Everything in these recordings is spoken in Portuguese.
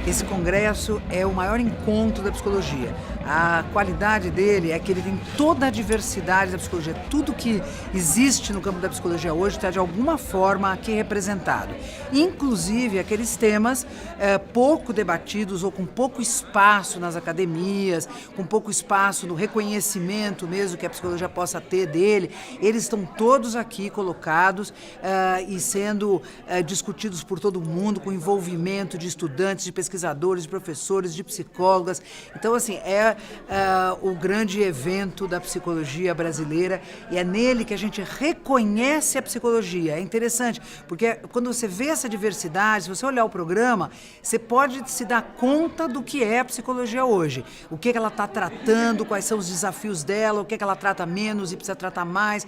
Esse congresso é o maior encontro da psicologia. A qualidade dele é que ele tem toda a diversidade da psicologia. Tudo que existe no campo da psicologia hoje está de alguma forma aqui representado. Inclusive aqueles temas pouco debatidos ou com pouco espaço nas academias, com pouco espaço no reconhecimento mesmo que a psicologia possa ter dele. Eles estão todos aqui colocados e sendo discutidos por todo mundo, com envolvimento de estudantes, de pesquisadores, de professores, de psicólogas. Então, assim, é o grande evento da psicologia brasileira e é nele que a gente reconhece a psicologia. É interessante, porque quando você vê essa diversidade, se você olhar o programa, você pode se dar conta do que é a psicologia hoje. O que ela está tratando, quais são os desafios dela, o que ela trata menos e precisa tratar mais.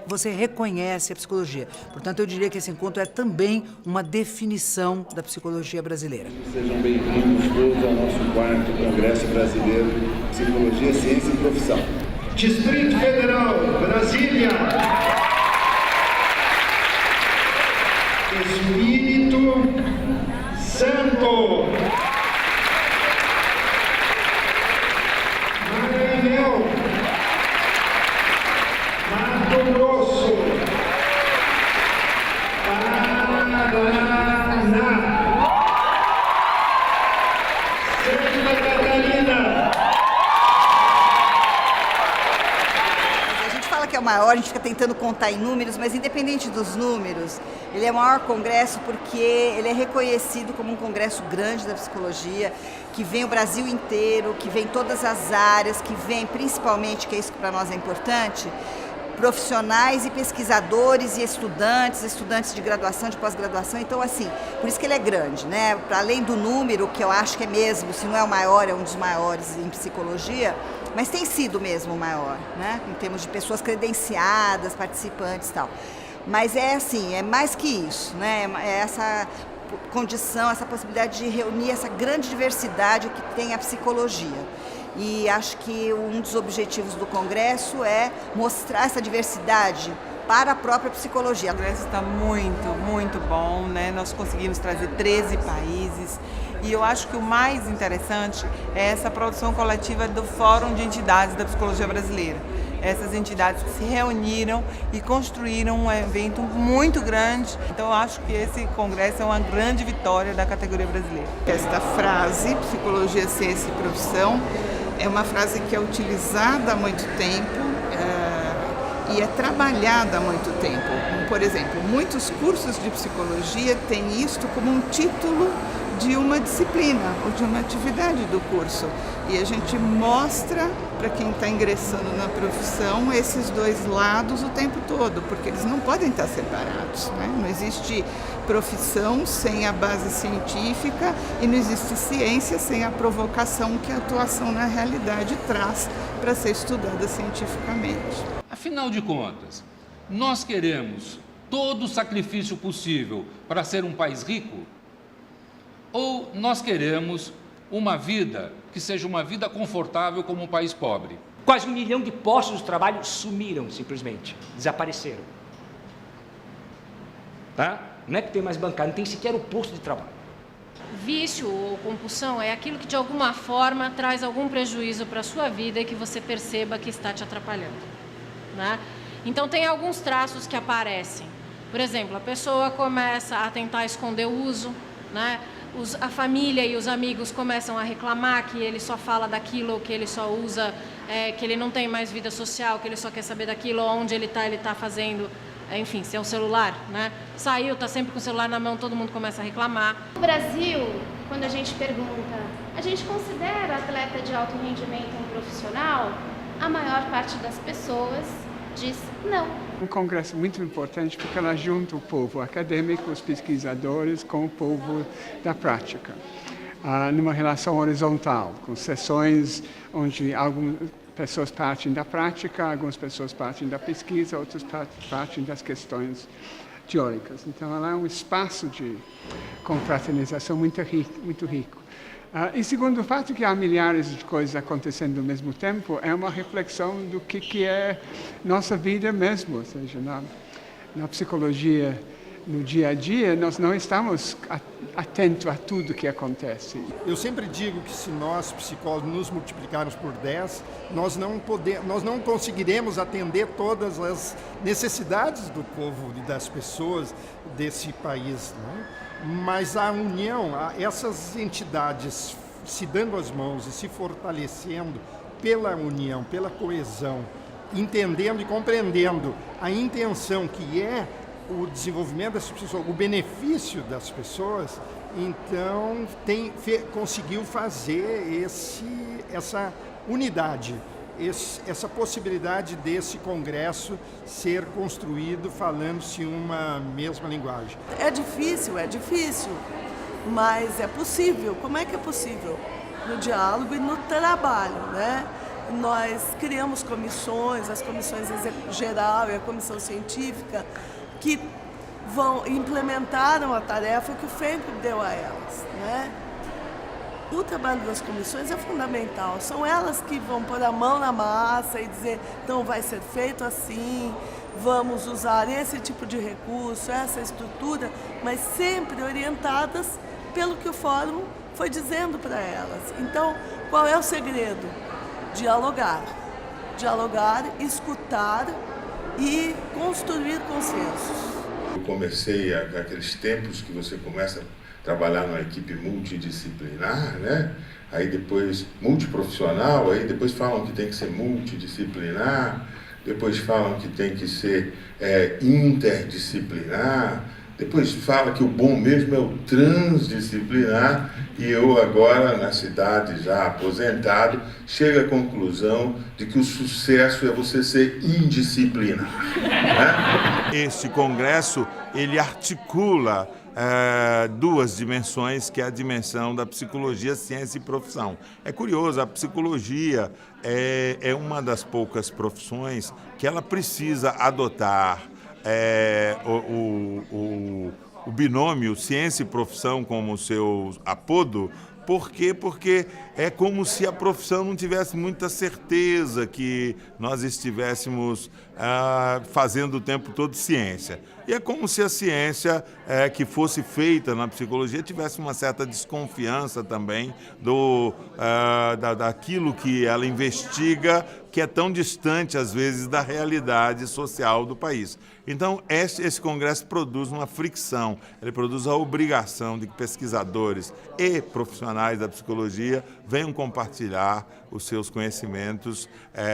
Você reconhece a psicologia. Portanto, eu diria que esse encontro é também uma definição da psicologia brasileira. Sejam bem-vindos todos ao nosso 4º Congresso Brasileiro de Psicologia, Ciência e Profissão. Distrito Federal, Brasília. Espírito Santo. Maranhão. Mato Grosso. Paraná. Santa Catarina. A gente fala que é o maior, a gente fica tentando contar em números, mas independente dos números, ele é o maior congresso porque ele é reconhecido como um congresso grande da psicologia, que vem o Brasil inteiro, que vem todas as áreas, que vem principalmente, que é isso que para nós é importante, profissionais e pesquisadores e estudantes de graduação, de pós-graduação. Então, assim, por isso que ele é grande, né? Para além do número, que eu acho que é mesmo, se não é o maior, é um dos maiores em psicologia, mas tem sido mesmo o maior, né? Em termos de pessoas credenciadas, participantes e tal. Mas é assim, é mais que isso, né? É essa condição, essa possibilidade de reunir essa grande diversidade que tem a psicologia. E acho que um dos objetivos do Congresso é mostrar essa diversidade para a própria psicologia. O Congresso está muito bom, né? Nós conseguimos trazer 13 países e eu acho que o mais interessante é essa produção coletiva do Fórum de Entidades da Psicologia Brasileira. Essas entidades que se reuniram e construíram um evento muito grande. Então eu acho que esse congresso é uma grande vitória da categoria brasileira. Esta frase, psicologia, ciência e profissão, é uma frase que é utilizada há muito tempo e é trabalhada há muito tempo. Por exemplo, muitos cursos de psicologia têm isto como um título de uma disciplina ou de uma atividade do curso. E a gente mostra para quem está ingressando na profissão esses dois lados o tempo todo, porque eles não podem estar separados, né? Não existe profissão sem a base científica e não existe ciência sem a provocação que a atuação na realidade traz para ser estudada cientificamente. Afinal de contas, nós queremos todo o sacrifício possível para ser um país rico? Ou nós queremos uma vida que seja uma vida confortável como um país pobre? Quase 1 milhão de postos de trabalho sumiram simplesmente, desapareceram. Tá? Não é que tem mais bancário, não tem sequer o posto de trabalho. Vício ou compulsão é aquilo que de alguma forma traz algum prejuízo para a sua vida e que você perceba que está te atrapalhando, né? Então tem alguns traços que aparecem. Por exemplo, a pessoa começa a tentar esconder o uso, né? A família e os amigos começam a reclamar que ele só fala daquilo, que ele só usa, que ele não tem mais vida social, que ele só quer saber daquilo, onde ele está fazendo, enfim, se é um celular, né? Saiu, está sempre com o celular na mão, todo mundo começa a reclamar. No Brasil, quando a gente pergunta, a gente considera atleta de alto rendimento um profissional? A maior parte das pessoas diz não. Um congresso muito importante porque ela junta o povo acadêmico, os pesquisadores, com o povo da prática. Numa relação horizontal, com sessões onde pessoas partem da prática, algumas pessoas partem da pesquisa, outras partem das questões teóricas. Então, ela é um espaço de confraternização muito rico. E segundo o fato que há milhares de coisas acontecendo ao mesmo tempo, é uma reflexão do que é nossa vida mesmo, ou seja, na psicologia, no dia a dia, nós não estamos atentos a tudo que acontece. Eu sempre digo que se nós, psicólogos, nos multiplicarmos por 10, nós não conseguiremos atender todas as necessidades do povo e das pessoas desse país, né? Mas a união, essas entidades se dando as mãos e se fortalecendo pela união, pela coesão, entendendo e compreendendo a intenção que é o desenvolvimento das pessoas, o benefício das pessoas, então conseguiu fazer essa unidade, essa possibilidade desse congresso ser construído falando-se uma mesma linguagem. É difícil, mas é possível. Como é que é possível? No diálogo e no trabalho, né? Nós criamos comissões, as comissões geral e a comissão científica, que implementaram a tarefa que o FEMP deu a elas, né? O trabalho das comissões é fundamental, são elas que vão pôr a mão na massa e dizer, então vai ser feito assim, vamos usar esse tipo de recurso, essa estrutura, mas sempre orientadas pelo que o fórum foi dizendo para elas. Então, qual é o segredo? Dialogar, escutar e construir consensos. Eu comecei aqueles tempos que você começa a trabalhar numa equipe multidisciplinar, né? Aí depois multiprofissional, aí depois falam que tem que ser multidisciplinar, depois falam que tem que ser interdisciplinar, depois fala que o bom mesmo é o transdisciplinar, e eu agora, na cidade já aposentado, chego à conclusão de que o sucesso é você ser indisciplinar, né? Este congresso, ele articula duas dimensões, que é a dimensão da psicologia, ciência e profissão. É curioso, a psicologia é uma das poucas profissões que ela precisa adotar o binômio ciência e profissão como seu apodo. Por quê? Porque é como se a profissão não tivesse muita certeza que nós estivéssemos fazendo o tempo todo ciência. E é como se a ciência que fosse feita na psicologia tivesse uma certa desconfiança também daquilo que ela investiga, que é tão distante, às vezes, da realidade social do país. Então, esse congresso produz uma fricção, ele produz a obrigação de que pesquisadores e profissionais da psicologia venham compartilhar os seus conhecimentos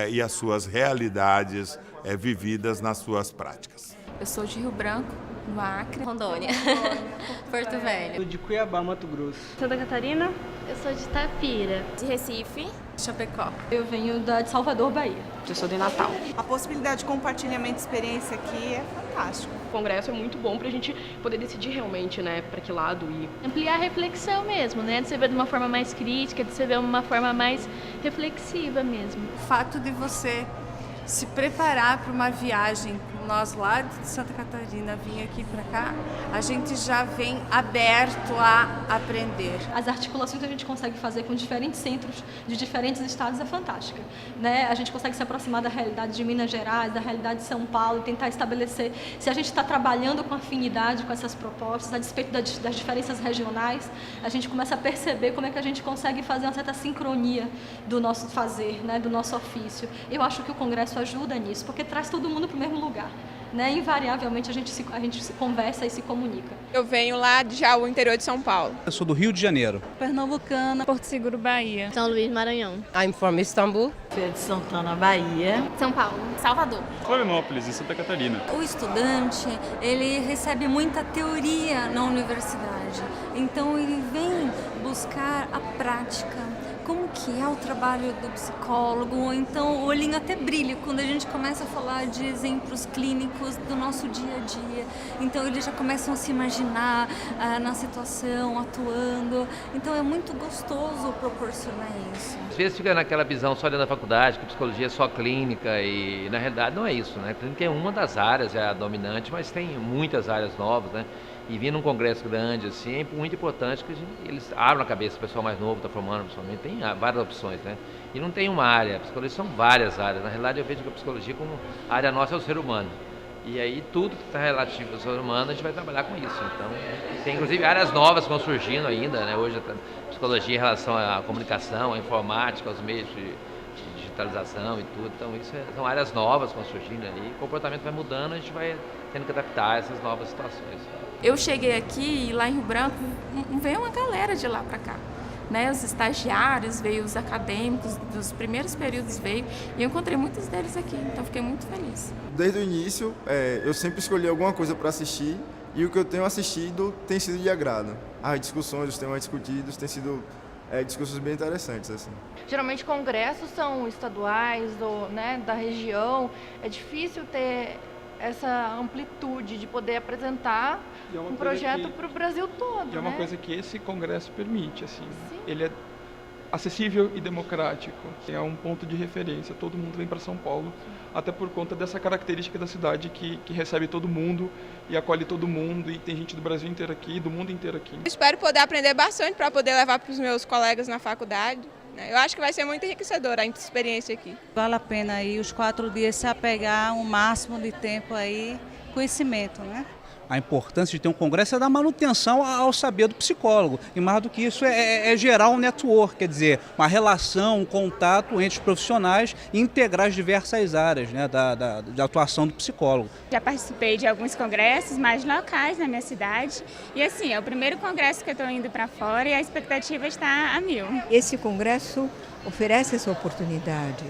e as suas realidades vividas nas suas práticas. Eu sou de Rio Branco, no Acre. Rondônia. Porto Velho. De Cuiabá, Mato Grosso. Santa Catarina. Eu sou de Itapira. De Recife. Chapecó. Eu venho de Salvador, Bahia. Eu sou de Natal. A possibilidade de compartilhamento de experiência aqui é fantástico. O congresso é muito bom para a gente poder decidir realmente, né, para que lado ir. Ampliar a reflexão mesmo, né, de você ver de uma forma mais crítica, de você ver de uma forma mais reflexiva mesmo. O fato de você se preparar para uma viagem, nós lá de Santa Catarina vir aqui para cá, a gente já vem aberto a aprender. As articulações que a gente consegue fazer com diferentes centros de diferentes estados é fantástica, né? A gente consegue se aproximar da realidade de Minas Gerais, da realidade de São Paulo, tentar estabelecer se a gente está trabalhando com afinidade com essas propostas, a despeito das diferenças regionais, a gente começa a perceber como é que a gente consegue fazer uma certa sincronia do nosso fazer, né? Do nosso ofício. Eu acho que o congresso ajuda nisso, porque traz todo mundo para o mesmo lugar, né? Invariavelmente a gente se conversa e se comunica. Eu venho lá de Jaú, interior de São Paulo. Eu sou do Rio de Janeiro. Pernambucana. Porto Seguro, Bahia. São Luís, Maranhão. I'm from Istambul. Feira de Santana, Bahia. São Paulo. Salvador. Florianópolis, em Santa Catarina. O estudante, ele recebe muita teoria na universidade, então ele vem buscar a prática, como que é o trabalho do psicólogo, ou então o olhinho até brilha quando a gente começa a falar de exemplos clínicos do nosso dia a dia. Então eles já começam a se imaginar na situação, atuando. Então é muito gostoso proporcionar isso. Às vezes fica naquela visão só dentro da faculdade, que psicologia é só clínica, e na realidade não é isso, né? A clínica é uma das áreas, é a dominante, mas tem muitas áreas novas, né? E vir num congresso grande, assim, é muito importante que eles abram a cabeça, o pessoal mais novo está formando, principalmente, tem várias opções, né? E não tem uma área, a psicologia são várias áreas. Na realidade, eu vejo que a psicologia como a área nossa é o ser humano. E aí tudo que está relativo ao ser humano, a gente vai trabalhar com isso. Então, tem inclusive áreas novas que vão surgindo ainda, né? Hoje a psicologia em relação à comunicação, à informática, aos meios de digitalização e tudo. Então, isso são áreas novas que vão surgindo aí. O comportamento vai mudando, a gente vai tendo que adaptar a essas novas situações. Eu cheguei aqui e lá em Rio Branco veio uma galera de lá para cá, né? Os estagiários, veio os acadêmicos, dos primeiros períodos veio, e eu encontrei muitos deles aqui, então fiquei muito feliz. Desde o início, eu sempre escolhi alguma coisa para assistir, e o que eu tenho assistido tem sido de agrado. As discussões, os temas discutidos têm sido discursos bem interessantes, assim. Geralmente congressos são estaduais, da região, é difícil ter essa amplitude de poder apresentar um projeto para o Brasil todo. E é uma coisa que esse congresso permite, assim. Sim. Ele é acessível e democrático. É um ponto de referência. Todo mundo vem para São Paulo, até por conta dessa característica da cidade que recebe todo mundo e acolhe todo mundo, e tem gente do Brasil inteiro aqui, do mundo inteiro aqui. Espero poder aprender bastante para poder levar para os meus colegas na faculdade. Eu acho que vai ser muito enriquecedora a experiência aqui. Vale a pena aí os 4 dias se apegar um máximo de tempo aí, conhecimento, né? A importância de ter um congresso é dar manutenção ao saber do psicólogo. E mais do que isso é gerar um network, quer dizer, uma relação, um contato entre os profissionais e integrar as diversas áreas, né, da atuação do psicólogo. Já participei de alguns congressos mais locais na minha cidade. E assim, é o primeiro congresso que eu estou indo para fora e a expectativa está a 1000. Esse congresso oferece essa oportunidade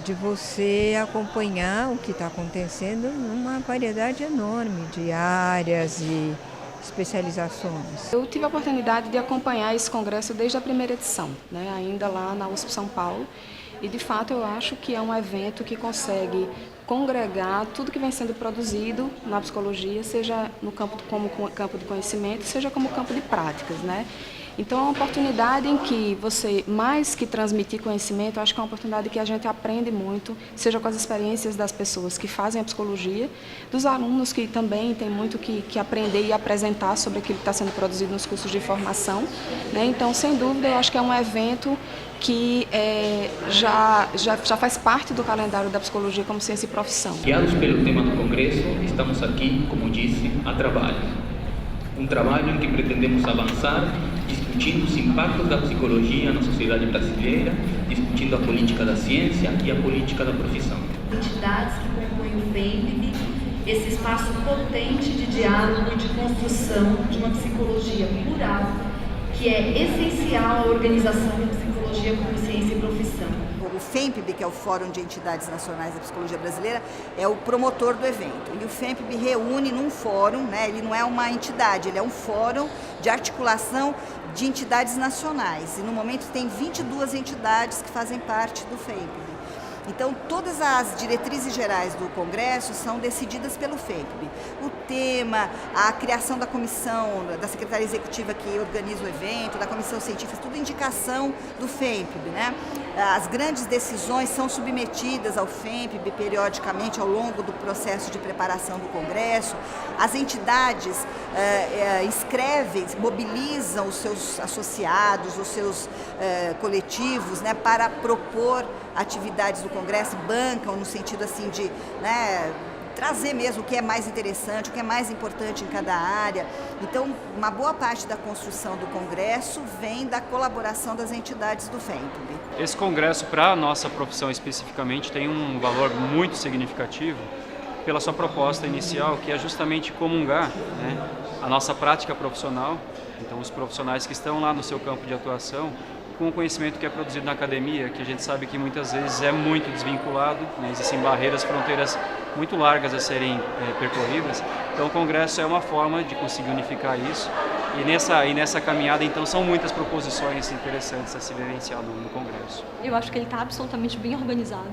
de você acompanhar o que está acontecendo numa variedade enorme de áreas e especializações. Eu tive a oportunidade de acompanhar esse congresso desde a primeira edição, né, ainda lá na USP São Paulo, e de fato eu acho que é um evento que consegue congregar tudo que vem sendo produzido na psicologia, seja no campo como campo de conhecimento, seja como campo de práticas, né? Então é uma oportunidade em que você, mais que transmitir conhecimento, acho que é uma oportunidade que a gente aprende muito, seja com as experiências das pessoas que fazem a psicologia, dos alunos que também têm muito que aprender e apresentar sobre aquilo que está sendo produzido nos cursos de formação, né? Então, sem dúvida, eu acho que é um evento que já faz parte do calendário da psicologia como ciência e profissão. Guiados pelo tema do congresso, estamos aqui, como disse, a trabalho. Um trabalho em que pretendemos avançar, discutindo os impactos da psicologia na sociedade brasileira, discutindo a política da ciência e a política da profissão. Entidades que compõem o FEMPB, esse espaço potente de diálogo e de construção de uma psicologia plural, que é essencial à organização da psicologia como ciência e profissão. O FEMPB, que é o Fórum de Entidades Nacionais da Psicologia Brasileira, é o promotor do evento. E o FEMPB reúne num fórum, né? Ele não é uma entidade, ele é um fórum de articulação de entidades nacionais. E no momento tem 22 entidades que fazem parte do FEMPB. Então, todas as diretrizes gerais do Congresso são decididas pelo FEMPB. O tema, a criação da comissão, da Secretaria Executiva que organiza o evento, da comissão científica, tudo indicação do FEMPB, né? As grandes decisões são submetidas ao FEMPB periodicamente ao longo do processo de preparação do Congresso. As entidades inscrevem, mobilizam os seus associados, os seus coletivos, né, para propor atividades do Congresso, bancam no sentido assim de, né, trazer mesmo o que é mais interessante, o que é mais importante em cada área. Então, uma boa parte da construção do Congresso vem da colaboração das entidades do FEMPB. Esse congresso, para a nossa profissão especificamente, tem um valor muito significativo pela sua proposta inicial, que é justamente comungar, né, a nossa prática profissional, então os profissionais que estão lá no seu campo de atuação, com o conhecimento que é produzido na academia, que a gente sabe que muitas vezes é muito desvinculado, né? Existem barreiras, fronteiras muito largas a serem percorridas. Então o Congresso é uma forma de conseguir unificar isso E nessa caminhada, então, são muitas proposições interessantes a se vivenciar no Congresso. Eu acho que ele está absolutamente bem organizado,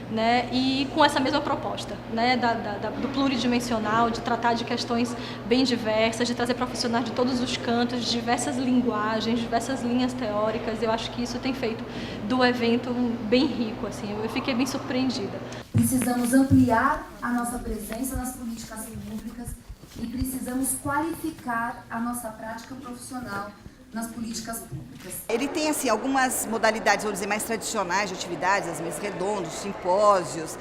né? E com essa mesma proposta, né? Do pluridimensional, de tratar de questões bem diversas, de trazer profissionais de todos os cantos, de diversas linguagens, diversas linhas teóricas. Eu acho que isso tem feito do evento bem rico, assim. Eu fiquei bem surpreendida. Precisamos ampliar a nossa presença nas políticas públicas e precisamos qualificar a nossa prática profissional nas políticas públicas. Ele tem assim algumas modalidades, vamos dizer, mais tradicionais de atividades, as mesas redondas, simpósios,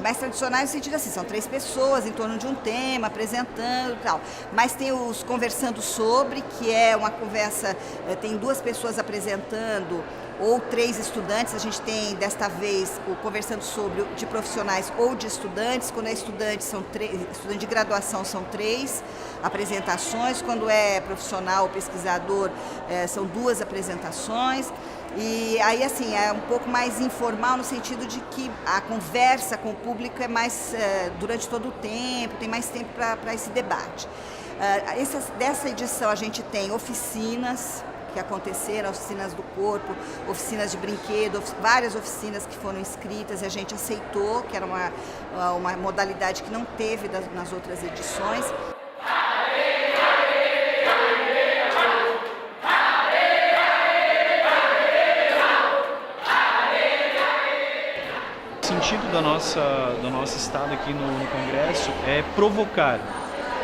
mais tradicionais no sentido assim, são 3 pessoas em torno de um tema, apresentando e tal. Mas tem os conversando sobre, que é uma conversa, tem 2 pessoas apresentando, ou 3 estudantes. A gente tem desta vez o conversando sobre de profissionais ou de estudantes. Quando é estudante, estudante de graduação são 3 apresentações. Quando é profissional ou pesquisador, são 2 apresentações. E aí, assim, é um pouco mais informal no sentido de que a conversa com o público é mais durante todo o tempo, tem mais tempo para esse debate. Dessa edição a gente tem oficinas que aconteceram, oficinas do corpo, oficinas de brinquedo, várias oficinas que foram inscritas e a gente aceitou, que era uma modalidade que não teve nas outras edições. O sentido do nosso estado aqui no Congresso é provocar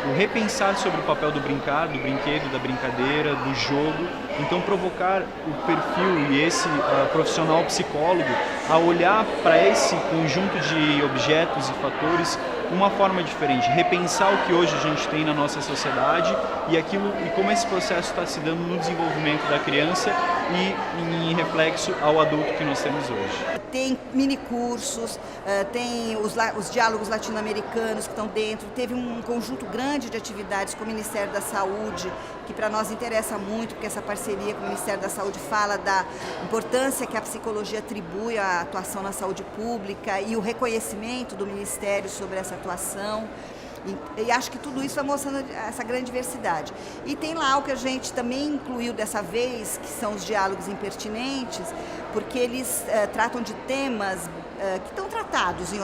o repensar sobre o papel do brincar, do brinquedo, da brincadeira, do jogo. Então, provocar o perfil e esse profissional psicólogo a olhar para esse conjunto de objetos e fatores uma forma diferente, repensar o que hoje a gente tem na nossa sociedade e como esse processo está se dando no desenvolvimento da criança e em reflexo ao adulto que nós temos hoje. Tem mini-cursos, tem os diálogos latino-americanos que estão dentro, teve um conjunto grande de atividades com o Ministério da Saúde, que para nós interessa muito, porque essa parceria com o Ministério da Saúde fala da importância que a psicologia atribui à atuação na saúde pública e o reconhecimento do Ministério sobre essa atuação. E acho que tudo isso vai mostrando essa grande diversidade. E tem lá o que a gente também incluiu dessa vez, que são os diálogos impertinentes, porque eles tratam de temas que estão tratados em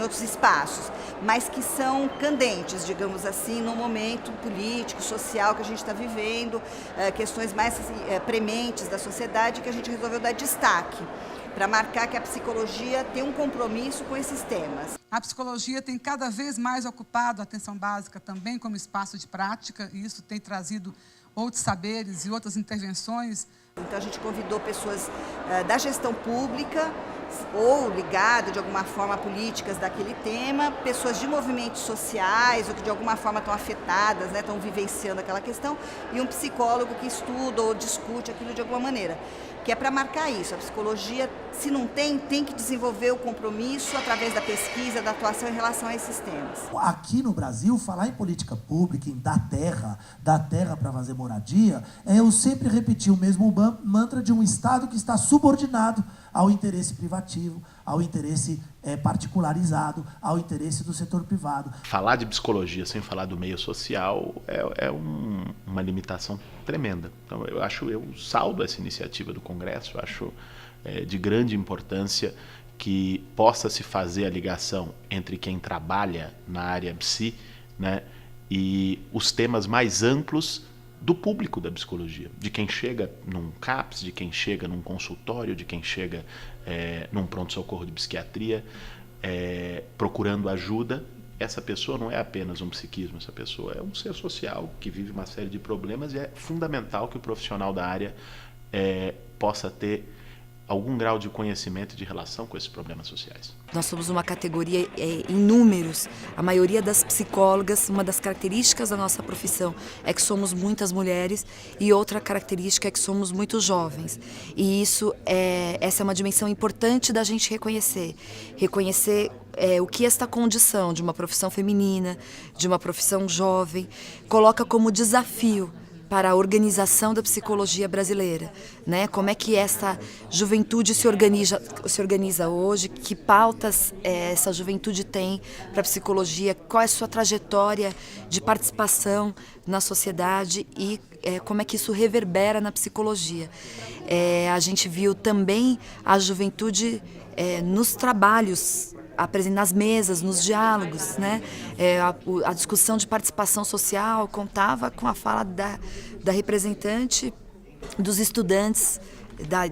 outros espaços, mas que são candentes, digamos assim, no momento político, social que a gente está vivendo, questões mais prementes da sociedade que a gente resolveu dar destaque, para marcar que a psicologia tem um compromisso com esses temas. A psicologia tem cada vez mais ocupado a atenção básica também como espaço de prática, e isso tem trazido outros saberes e outras intervenções. Então a gente convidou pessoas da gestão pública ou ligada de alguma forma a políticas daquele tema, pessoas de movimentos sociais ou que de alguma forma estão afetadas, né, estão vivenciando aquela questão, e um psicólogo que estuda ou discute aquilo de alguma maneira. Que é para marcar isso. A psicologia, se não tem que desenvolver o compromisso através da pesquisa, da atuação em relação a esses temas. Aqui no Brasil, falar em política pública, em dar terra para fazer moradia, é eu sempre repetir o mesmo mantra de um Estado que está subordinado ao interesse privativo, ao interesse particularizado, ao interesse do setor privado. Falar de psicologia sem falar do meio social é uma limitação tremenda. Então, eu saldo essa iniciativa do Congresso, acho de grande importância que possa se fazer a ligação entre quem trabalha na área psi, né, e os temas mais amplos do público da psicologia, de quem chega num CAPS, de quem chega num consultório, de quem chega num pronto-socorro de psiquiatria, procurando ajuda. Essa pessoa não é apenas um psiquismo, essa pessoa é um ser social que vive uma série de problemas e é fundamental que o profissional da área possa ter algum grau de conhecimento e de relação com esses problemas sociais. Nós somos uma categoria em números. A maioria das psicólogas, uma das características da nossa profissão é que somos muitas mulheres e outra característica é que somos muito jovens. E essa é uma dimensão importante da gente reconhecer. Reconhecer o que esta condição de uma profissão feminina, de uma profissão jovem, coloca como desafio para a organização da psicologia brasileira, né? Como é que essa juventude se organiza hoje, que pautas essa juventude tem para a psicologia, qual é a sua trajetória de participação na sociedade e como é que isso reverbera na psicologia. A gente viu também a juventude nos trabalhos, nas mesas, nos diálogos, né? A discussão de participação social contava com a fala da representante dos estudantes,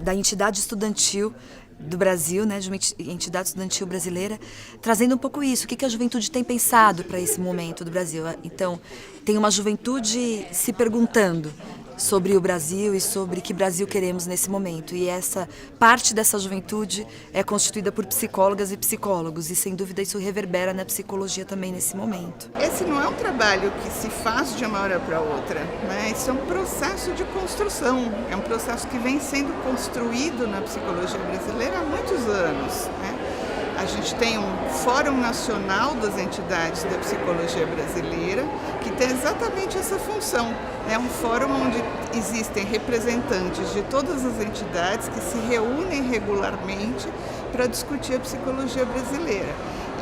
da entidade estudantil do Brasil, né, de uma entidade estudantil brasileira, trazendo um pouco isso, o que a juventude tem pensado para esse momento do Brasil. Então, tem uma juventude se perguntando sobre o Brasil e sobre que Brasil queremos nesse momento. E essa parte dessa juventude é constituída por psicólogas e psicólogos, e sem dúvida isso reverbera na psicologia também nesse momento. Esse não é um trabalho que se faz de uma hora para outra, né? Isso é um processo de construção, é um processo que vem sendo construído na psicologia brasileira há muitos anos, né? A gente tem um Fórum Nacional das Entidades da Psicologia Brasileira, que tem exatamente essa função. É um fórum onde existem representantes de todas as entidades que se reúnem regularmente para discutir a psicologia brasileira.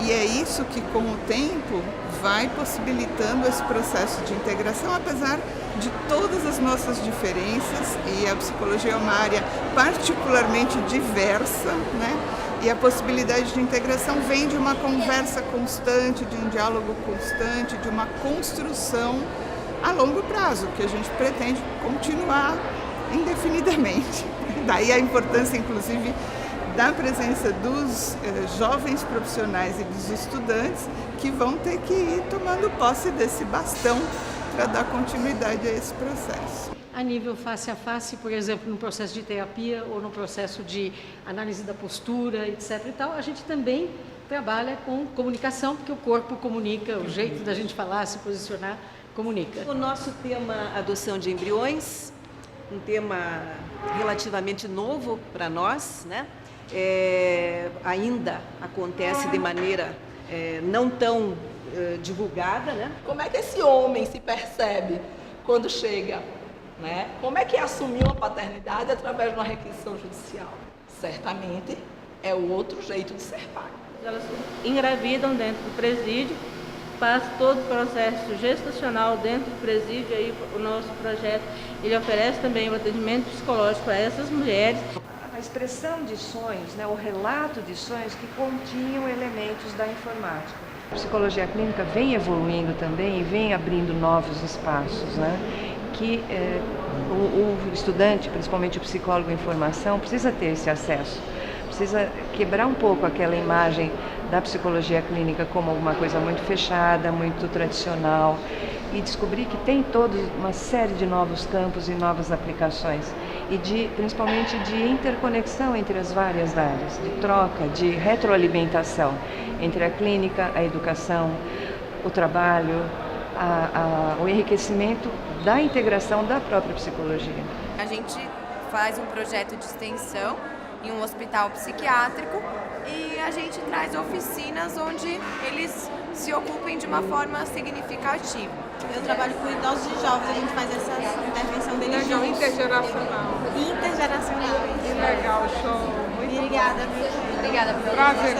E é isso que, com o tempo, vai possibilitando esse processo de integração, apesar de todas as nossas diferenças, e a psicologia é uma área particularmente diversa, né? E a possibilidade de integração vem de uma conversa constante, de um diálogo constante, de uma construção a longo prazo, que a gente pretende continuar indefinidamente. Daí a importância, inclusive, da presença dos jovens profissionais e dos estudantes, que vão ter que ir tomando posse desse bastão para dar continuidade a esse processo. A nível face a face, por exemplo, no processo de terapia ou no processo de análise da postura, etc. e tal, a gente também trabalha com comunicação, porque o corpo comunica, o jeito da gente falar, se posicionar, comunica. O nosso tema adoção de embriões, um tema relativamente novo para nós, né? Ainda acontece de maneira não tão divulgada, né? Como é que esse homem se percebe quando chega? Né? Como é que assumir uma paternidade através de uma requisição judicial? Certamente é o outro jeito de ser pai. Elas engravidam dentro do presídio, faz todo o processo gestacional dentro do presídio, aí o nosso projeto ele oferece também o atendimento psicológico a essas mulheres. A expressão de sonhos, né, o relato de sonhos que continham elementos da informática. A psicologia clínica vem evoluindo também e vem abrindo novos espaços, né? Que o estudante, principalmente o psicólogo em formação, precisa ter esse acesso, precisa quebrar um pouco aquela imagem da psicologia clínica como alguma coisa muito fechada, muito tradicional, e descobrir que tem toda uma série de novos campos e novas aplicações, e principalmente de interconexão entre as várias áreas, de troca, de retroalimentação entre a clínica, a educação, o trabalho, o enriquecimento da integração da própria psicologia. A gente faz um projeto de extensão em um hospital psiquiátrico e a gente traz oficinas onde eles se ocupem de uma forma significativa. Eu trabalho com idosos e jovens, a gente faz essa intervenção deles juntos. Intergeracional. Intergeracional. Que legal, show. Muito obrigada. Obrigada pelo prazer.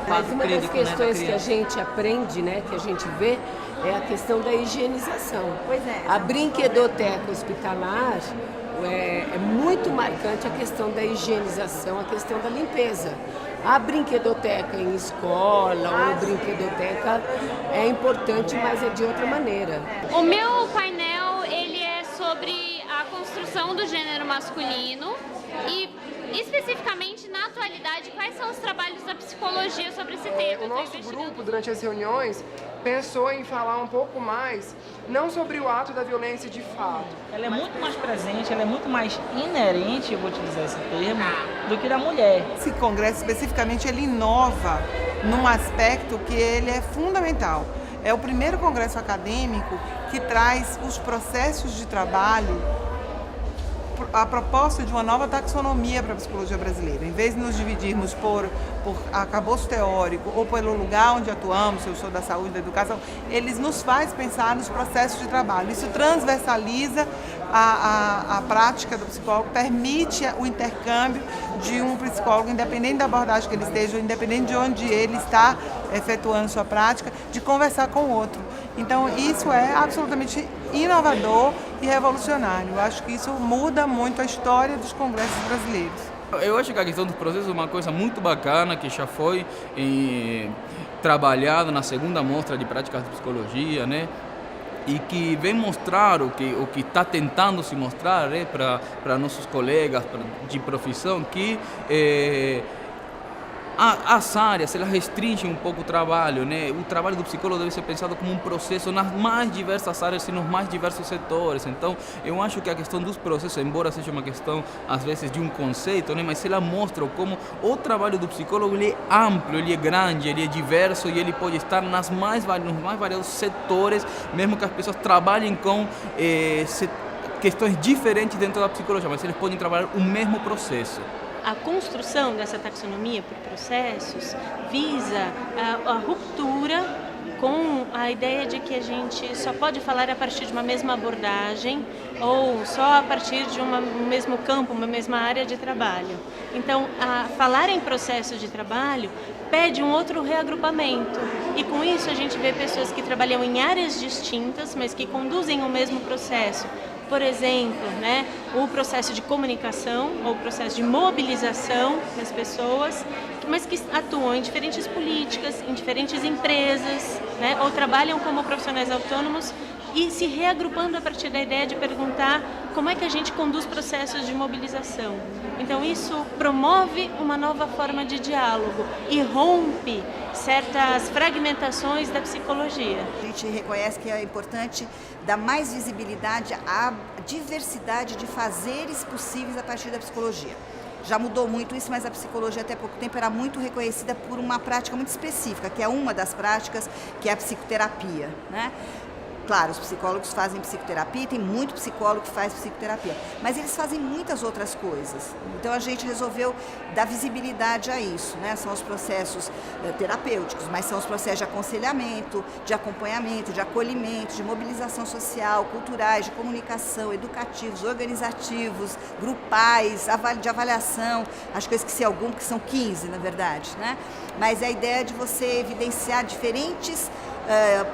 Mas uma das questões que a gente aprende, né, que a gente vê, é a questão da higienização. Pois é. A brinquedoteca hospitalar é muito marcante a questão da higienização, a questão da limpeza. A brinquedoteca em escola ou brinquedoteca é importante, mas é de outra maneira. O meu painel ele é sobre a construção do gênero masculino e especificamente na atualidade, quais são os trabalhos da psicologia sobre esse tema? O nosso grupo, durante as reuniões, pensou em falar um pouco mais, não sobre o ato da violência de fato. Ela é muito mais presente, ela é muito mais inerente, eu vou utilizar esse termo, do que da mulher. Esse congresso, especificamente, ele inova num aspecto que ele é fundamental. É o primeiro congresso acadêmico que traz os processos de trabalho a proposta de uma nova taxonomia para a psicologia brasileira. Em vez de nos dividirmos por arcabouço teórico ou pelo lugar onde atuamos, se eu sou da saúde, da educação, eles nos faz pensar nos processos de trabalho. Isso transversaliza a prática do psicólogo, permite o intercâmbio de um psicólogo, independente da abordagem que ele esteja, independente de onde ele está efetuando sua prática, de conversar com o outro. Então, isso é absolutamente inovador e revolucionário. Eu acho que isso muda muito a história dos congressos brasileiros. Eu acho que a questão dos processos é uma coisa muito bacana, que já foi trabalhada na segunda mostra de práticas de psicologia, né? E que vem mostrar o que está tentando se mostrar, né, para nossos colegas de profissão, que as áreas, elas restringem um pouco o trabalho, né? O trabalho do psicólogo deve ser pensado como um processo nas mais diversas áreas e nos mais diversos setores. Então, eu acho que a questão dos processos, embora seja uma questão, às vezes, de um conceito, né? Mas ela mostra como o trabalho do psicólogo ele é amplo, ele é grande, ele é diverso e ele pode estar nos mais variados setores, mesmo que as pessoas trabalhem com questões diferentes dentro da psicologia, mas eles podem trabalhar o mesmo processo. A construção dessa taxonomia por processos visa a ruptura com a ideia de que a gente só pode falar a partir de uma mesma abordagem ou só a partir de um mesmo campo, uma mesma área de trabalho. Então, falar em processos de trabalho pede um outro reagrupamento e com isso a gente vê pessoas que trabalham em áreas distintas, mas que conduzem o mesmo processo. Por exemplo, né, o processo de comunicação ou o processo de mobilização das pessoas, mas que atuam em diferentes políticas, em diferentes empresas, né, ou trabalham como profissionais autônomos e se reagrupando a partir da ideia de perguntar como é que a gente conduz processos de mobilização. Então isso promove uma nova forma de diálogo e rompe certas fragmentações da psicologia. A gente reconhece que é importante dar mais visibilidade à diversidade de fazeres possíveis a partir da psicologia. Já mudou muito isso, mas a psicologia até pouco tempo era muito reconhecida por uma prática muito específica, que é uma das práticas, que é a psicoterapia, né? Claro, os psicólogos fazem psicoterapia, tem muito psicólogo que faz psicoterapia, mas eles fazem muitas outras coisas. Então a gente resolveu dar visibilidade a isso, né? São os processos terapêuticos, mas são os processos de aconselhamento, de acompanhamento, de acolhimento, de mobilização social, culturais, de comunicação, educativos, organizativos, grupais, de avaliação. Acho que eu esqueci algum, que são 15, na verdade, né? Mas a ideia é de você evidenciar diferentes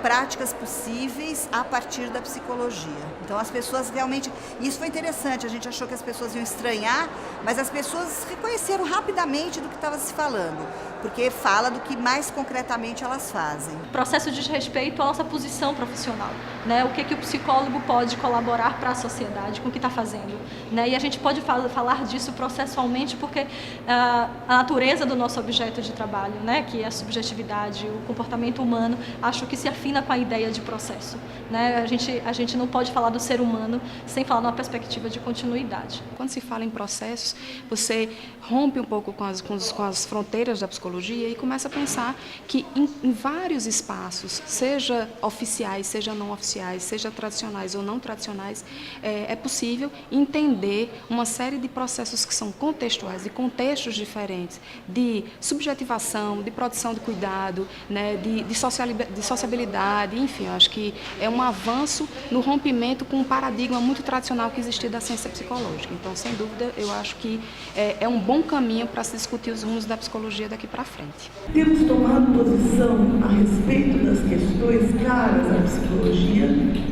práticas possíveis a partir da psicologia. Então as pessoas realmente, isso foi interessante, a gente achou que as pessoas iam estranhar, mas as pessoas reconheceram rapidamente do que estava se falando, porque fala do que mais concretamente elas fazem. O processo diz respeito à nossa posição profissional, né? O que o psicólogo pode colaborar para a sociedade com o que está fazendo, né? E a gente pode falar disso processualmente porque a natureza do nosso objeto de trabalho, né? Que é a subjetividade, o comportamento humano, acho que se afina com a ideia de processo, né? A gente não pode falar do ser humano sem falar numa perspectiva de continuidade. Quando se fala em processos, você rompe um pouco com as fronteiras da psicologia e começa a pensar que em vários espaços, seja oficiais, seja não oficiais, seja tradicionais ou não tradicionais, é possível entender uma série de processos que são contextuais, de contextos diferentes, de subjetivação, de produção de cuidado, né, de sociabilidade, enfim, eu acho que é um avanço no rompimento com um paradigma muito tradicional que existia da ciência psicológica. Então, sem dúvida, eu acho que é um bom caminho para se discutir os rumos da psicologia daqui para frente. Temos tomado posição a respeito das questões caras à psicologia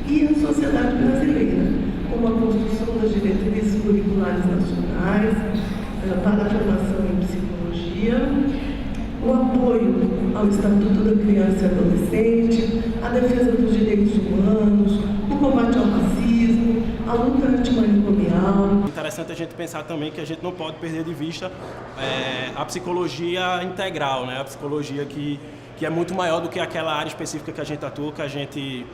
e à sociedade brasileira, como a construção das diretrizes curriculares nacionais para a formação em psicologia, o apoio ao Estatuto da Criança e Adolescente, a defesa dos direitos humanos, o combate ao racismo, a luta antimanicomial. É interessante a gente pensar também que a gente não pode perder de vista a psicologia integral, né? A psicologia que é muito maior do que aquela área específica que a gente atua, que a gente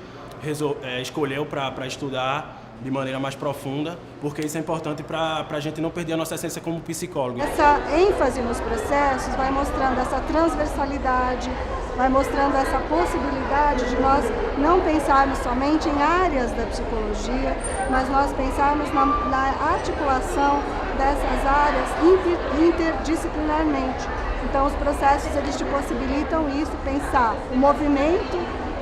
escolheu para estudar, de maneira mais profunda, porque isso é importante para a gente não perder a nossa essência como psicólogo. Essa ênfase nos processos vai mostrando essa transversalidade, vai mostrando essa possibilidade de nós não pensarmos somente em áreas da psicologia, mas nós pensarmos na articulação dessas áreas interdisciplinarmente. Então, os processos eles te possibilitam isso, pensar o movimento,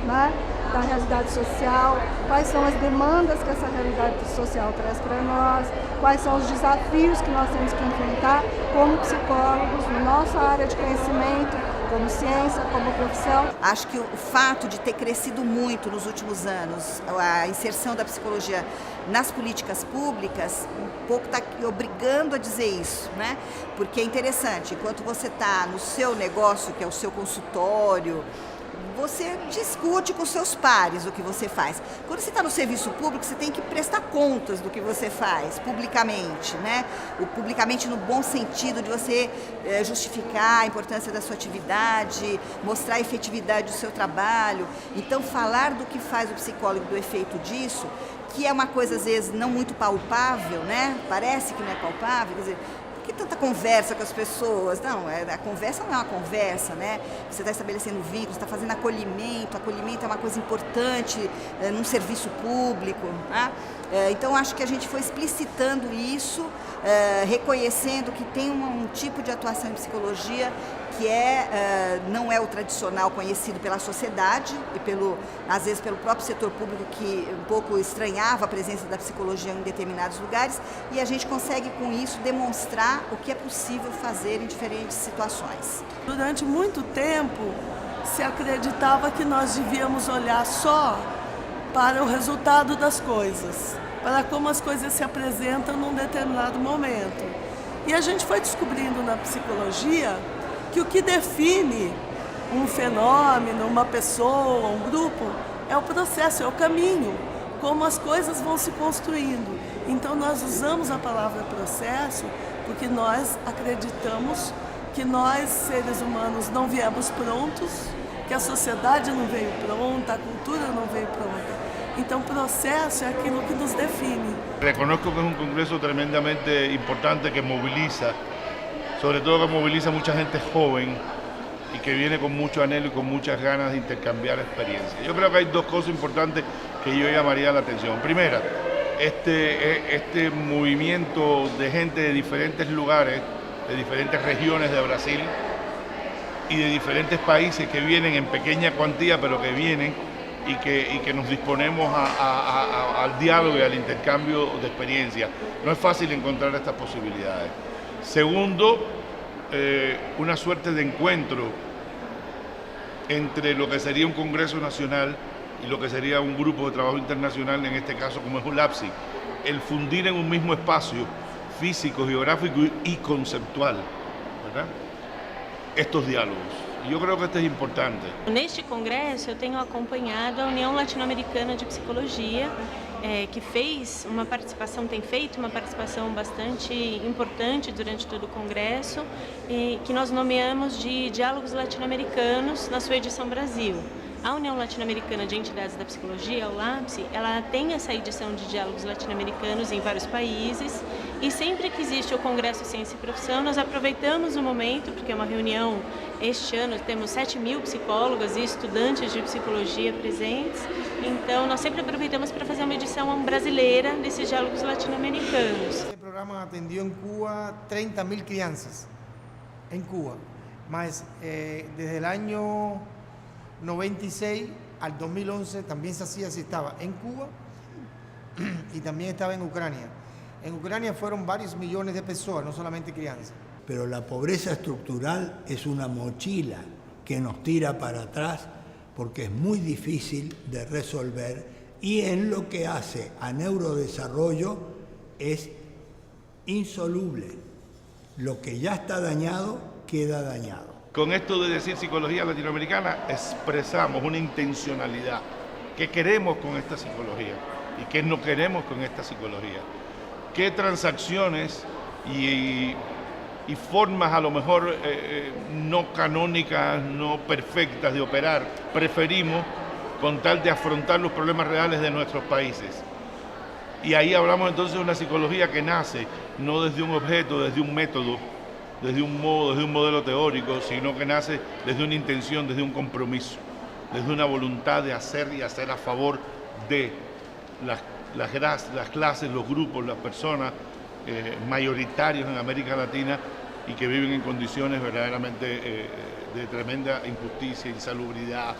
né, da realidade social, quais são as demandas que essa realidade social traz para nós, quais são os desafios que nós temos que enfrentar como psicólogos, na nossa área de conhecimento, como ciência, como profissão. Acho que o fato de ter crescido muito nos últimos anos, a inserção da psicologia nas políticas públicas, um pouco está obrigando a dizer isso, né? Porque é interessante, enquanto você está no seu negócio, que é o seu consultório, você discute com seus pares o que você faz. Quando você está no serviço público, você tem que prestar contas do que você faz, publicamente, né? O publicamente no bom sentido de você justificar a importância da sua atividade, mostrar a efetividade do seu trabalho. Então, falar do que faz o psicólogo, do efeito disso, que é uma coisa, às vezes, não muito palpável, né? Parece que não é palpável, quer dizer, por que tanta conversa com as pessoas? Não, a conversa não é uma conversa, né? Você está estabelecendo vínculos, está fazendo acolhimento. Acolhimento é uma coisa importante num serviço público, né? Então, acho que a gente foi explicitando isso, reconhecendo que tem um tipo de atuação em psicologia que não é o tradicional conhecido pela sociedade e às vezes pelo próprio setor público, que um pouco estranhava a presença da psicologia em determinados lugares, e a gente consegue com isso demonstrar o que é possível fazer em diferentes situações. Durante muito tempo se acreditava que nós devíamos olhar só para o resultado das coisas, para como as coisas se apresentam num determinado momento. E a gente foi descobrindo na psicologia que o que define um fenômeno, uma pessoa, um grupo, é o processo, é o caminho, como as coisas vão se construindo. Então nós usamos a palavra processo porque nós acreditamos que nós, seres humanos, não viemos prontos, que a sociedade não veio pronta, a cultura não veio pronta. Então, processo é aquilo que nos define. Reconozco que es un congreso tremendamente importante que moviliza, sobre todo que moviliza mucha gente joven y que viene con mucho anhelo y con muchas ganas de intercambiar experiencias. Yo creo que hay dos cosas importantes que yo llamaría la atención. Primera, este movimiento de gente de diferentes lugares, de diferentes regiones de Brasil y de diferentes países que vienen en pequeña cuantía, pero que vienen y que nos disponemos al diálogo y al intercambio de experiencias. No es fácil encontrar estas posibilidades. Segundo, una suerte de encuentro entre lo que sería un Congreso Nacional y lo que sería un grupo de trabajo internacional, en este caso como es un LAPSI, el fundir en un mismo espacio físico, geográfico y conceptual, ¿verdad?, estos diálogos. E eu creo que isso é importante. Neste congresso eu tenho acompanhado a União Latino-Americana de Psicologia, que tem feito uma participação bastante importante durante todo o congresso, que nós nomeamos de Diálogos Latino-Americanos na sua edição Brasil. A União Latino-Americana de Entidades da Psicologia, a ULAPSI, ela tem essa edição de diálogos latino-americanos em vários países, e sempre que existe o Congresso Ciência e Profissão, nós aproveitamos o momento, porque é uma reunião, este ano temos 7.000 psicólogas e estudantes de psicologia presentes, então nós sempre aproveitamos para fazer uma edição brasileira desses diálogos latino-americanos. Esse programa atendeu em Cuba 30.000 crianças, em Cuba, mas desde o ano 96 al 2011 también se hacía, si estaba en Cuba y también estaba en Ucrania. En Ucrania fueron varios millones de personas, no solamente crianzas. Pero la pobreza estructural es una mochila que nos tira para atrás porque es muy difícil de resolver, y en lo que hace a neurodesarrollo es insoluble. Lo que ya está dañado queda dañado. Con esto de decir psicología latinoamericana, expresamos una intencionalidad. ¿Qué queremos con esta psicología? ¿Y qué no queremos con esta psicología? ¿Qué transacciones y formas a lo mejor no canónicas, no perfectas de operar preferimos con tal de afrontar los problemas reales de nuestros países? Y ahí hablamos entonces de una psicología que nace no desde un objeto, desde un método, desde un modo, desde un modelo teórico, sino que nace desde una intención, desde un compromiso, desde una voluntad de hacer y hacer a favor de las clases, los grupos, las personas mayoritarios en América Latina y que viven en condiciones verdaderamente de tremenda injusticia, insalubridad,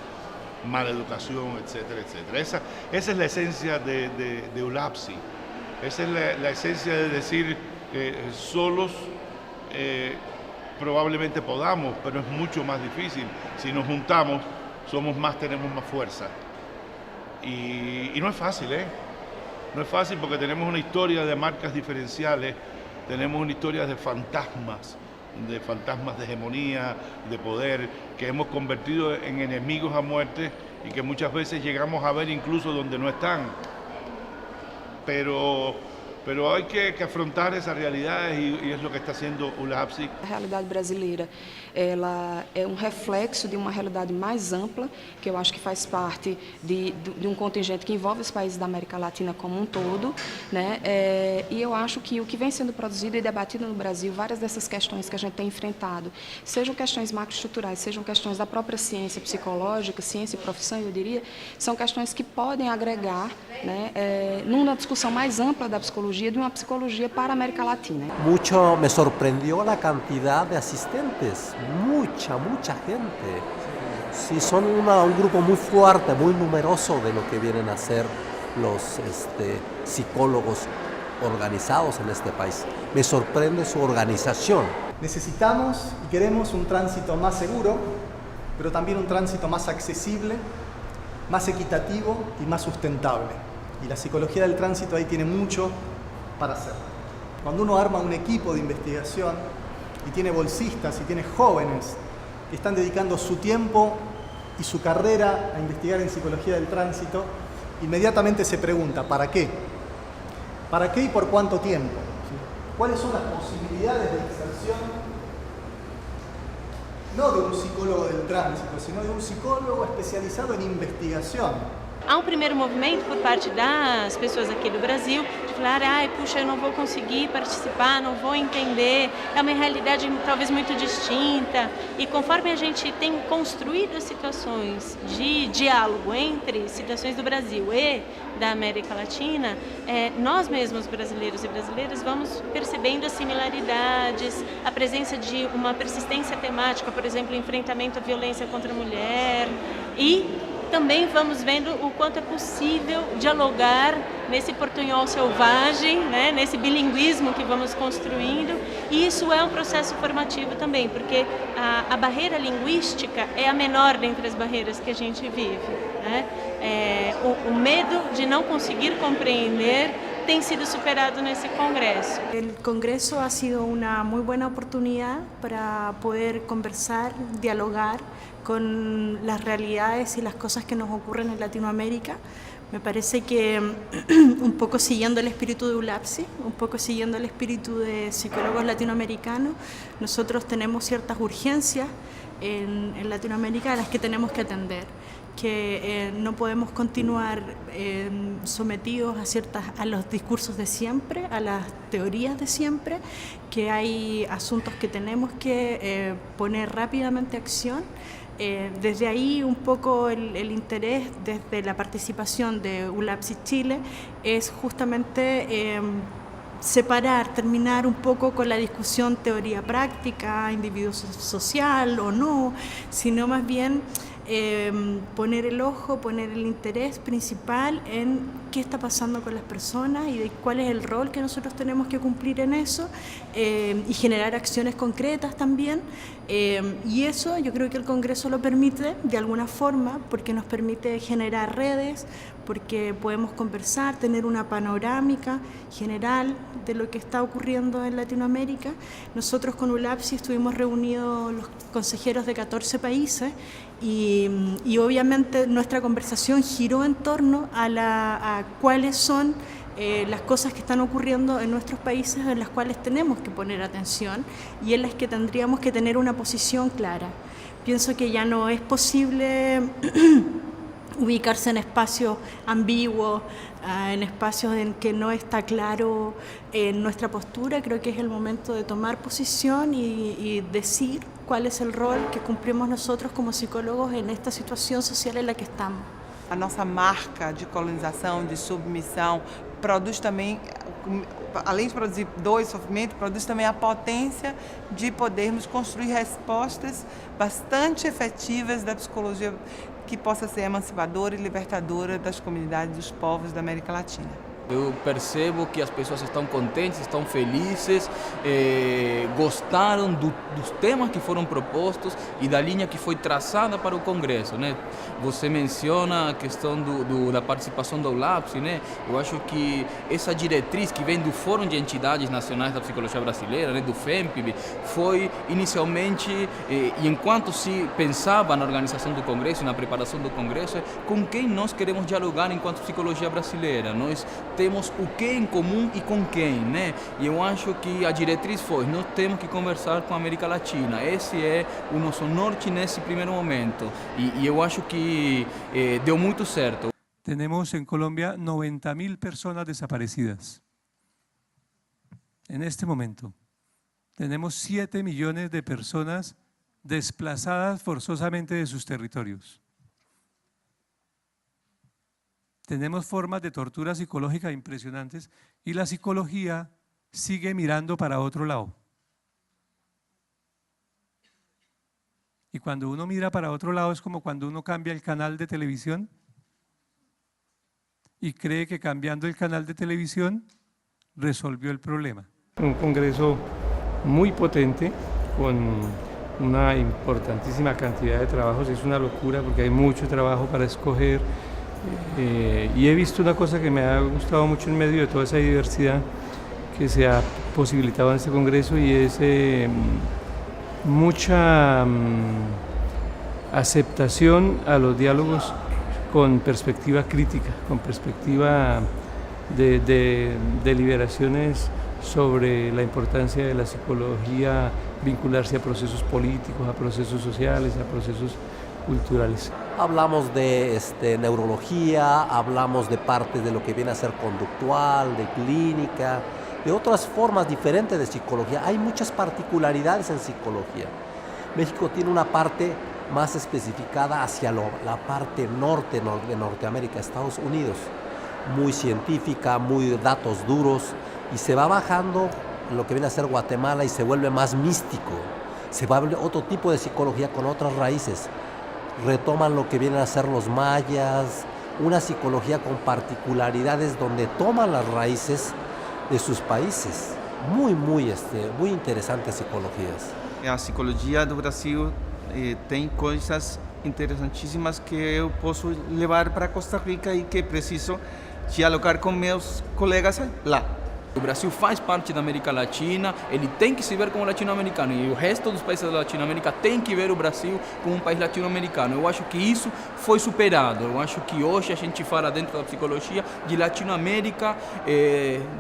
mala educación, etcétera, etcétera. Esa es la esencia de ULAPSI. Esa es la esencia de decir que solos probablemente podamos, pero es mucho más difícil. Si nos juntamos, somos más, tenemos más fuerza. Y no es fácil, No es fácil porque tenemos una historia de marcas diferenciales, tenemos una historia de fantasmas de hegemonía, de poder, que hemos convertido en enemigos a muerte y que muchas veces llegamos a ver incluso donde no están. Pero hay que afrontar esas realidades y es lo que está haciendo ULAPSI. A realidade brasileira, ela é um reflexo de uma realidade mais ampla, que eu acho que faz parte de um contingente que envolve os países da América Latina como um todo, né? E eu acho que o que vem sendo produzido e debatido no Brasil, várias dessas questões que a gente tem enfrentado, sejam questões macroestruturais, sejam questões da própria ciência psicológica, ciência e profissão, eu diria, são questões que podem agregar, né, numa discussão mais ampla da psicologia, de una psicología para América Latina. Mucho me sorprendió la cantidad de asistentes, mucha gente. Sí, son un grupo muy fuerte, muy numeroso de lo que vienen a ser los psicólogos organizados en este país. Me sorprende su organización. Necesitamos y queremos un tránsito más seguro, pero también un tránsito más accesible, más equitativo y más sustentable. Y la psicología del tránsito ahí tiene mucho para hacer. Cuando uno arma un equipo de investigación y tiene bolsistas y tiene jóvenes que están dedicando su tiempo y su carrera a investigar en psicología del tránsito, inmediatamente se pregunta, ¿para qué? ¿Para qué y por cuánto tiempo? ¿Cuáles son las posibilidades de inserción? No de un psicólogo del tránsito, sino de un psicólogo especializado en investigación. Há um primeiro movimento por parte das pessoas aqui do Brasil de falar, puxa, eu não vou conseguir participar, não vou entender, é uma realidade talvez muito distinta. E conforme a gente tem construído as situações de diálogo entre situações do Brasil e da América Latina, nós mesmos, brasileiros e brasileiras, vamos percebendo as similaridades, a presença de uma persistência temática, por exemplo, enfrentamento à violência contra a mulher, e também vamos vendo o quanto é possível dialogar nesse portunhol selvagem, né, nesse bilinguismo que vamos construindo, e isso é um processo formativo também, porque a barreira linguística é a menor dentre as barreiras que a gente vive, né? O medo de não conseguir compreender tem sido superado nesse congresso. El congreso ha sido una muy buena oportunidad para poder conversar, dialogar con las realidades y las cosas que nos ocurren en Latinoamérica. Me parece que un poco siguiendo el espíritu de ULAPSI, un poco siguiendo el espíritu de psicólogos latinoamericanos, nosotros tenemos ciertas urgencias en Latinoamérica a las que tenemos que atender, que no podemos continuar sometidos a los discursos de siempre, a las teorías de siempre, que hay asuntos que tenemos que poner rápidamente acción. Desde ahí un poco el interés desde la participación de ULAPSI Chile es justamente separar, terminar un poco con la discusión teoría-práctica, individuo social o no, sino más bien poner el ojo, poner el interés principal en qué está pasando con las personas y de cuál es el rol que nosotros tenemos que cumplir en eso, y generar acciones concretas también, y eso yo creo que el Congreso lo permite de alguna forma porque nos permite generar redes, porque podemos conversar, tener una panorámica general de lo que está ocurriendo en Latinoamérica. Nosotros con ULAPSI estuvimos reunidos los consejeros de 14 países y obviamente nuestra conversación giró en torno a cuáles son las cosas que están ocurriendo en nuestros países en las cuales tenemos que poner atención y en las que tendríamos que tener una posición clara. Pienso que ya no es posible ubicarse en espacios ambiguos, en espacios en que no está claro nuestra postura. Creo que es el momento de tomar posición y decir cuál es el rol que cumplimos nosotros como psicólogos en esta situación social en la que estamos. A nossa marca de colonização, de submissão, produz também, além de produzir dor e sofrimento, produz também a potência de podermos construir respostas bastante efetivas da psicologia que possa ser emancipadora e libertadora das comunidades dos povos da América Latina. Eu percebo que as pessoas estão contentes, estão felizes, gostaram dos temas que foram propostos e da linha que foi traçada para o Congresso, né? Você menciona a questão da participação da ULAPS, né? Eu acho que essa diretriz que vem do Fórum de Entidades Nacionais da Psicologia Brasileira, né? Do FEMPB, foi inicialmente, e enquanto se pensava na organização do Congresso, na preparação do Congresso, com quem nós queremos dialogar enquanto psicologia brasileira. Nós temos o que em comum e com quem, né? E eu acho que a diretriz foi, nós temos que conversar com a América Latina. Esse é o nosso norte nesse primeiro momento. E eu acho que deu muito certo. Tenemos en Colombia 90.000 personas desaparecidas. En este momento. Tenemos 7 millones de personas desplazadas forzosamente de sus territorios. Tenemos formas de tortura psicológica impresionantes y la psicología sigue mirando para otro lado. Y cuando uno mira para otro lado es como cuando uno cambia el canal de televisión y cree que cambiando el canal de televisión resolvió el problema. Un congreso muy potente con una importantísima cantidad de trabajos. Es una locura porque hay mucho trabajo para escoger. Y he visto una cosa que me ha gustado mucho en medio de toda esa diversidad que se ha posibilitado en este congreso, y es mucha aceptación a los diálogos con perspectiva crítica, con perspectiva de deliberaciones sobre la importancia de la psicología, vincularse a procesos políticos, a procesos sociales, a procesos culturales. Hablamos de neurología, hablamos de partes de lo que viene a ser conductual, de clínica, de otras formas diferentes de psicología. Hay muchas particularidades en psicología. México tiene una parte más especificada hacia la parte norte de Norteamérica, Estados Unidos, muy científica, muy datos duros, y se va bajando en lo que viene a ser Guatemala y se vuelve más místico. Se vuelve otro tipo de psicología con otras raíces. Retoman lo que vienen a ser los mayas, una psicología con particularidades donde toman las raíces de sus países. Muy interesantes psicologías. A psicologia do Brasil tem coisas interessantíssimas que eu posso levar para Costa Rica e que preciso dialogar com meus colegas lá. O Brasil faz parte da América Latina, ele tem que se ver como latino-americano, e o resto dos países da Latinoamérica tem que ver o Brasil como um país latino-americano. Eu acho que isso foi superado. Eu acho que hoje a gente fala dentro da psicologia de Latinoamérica,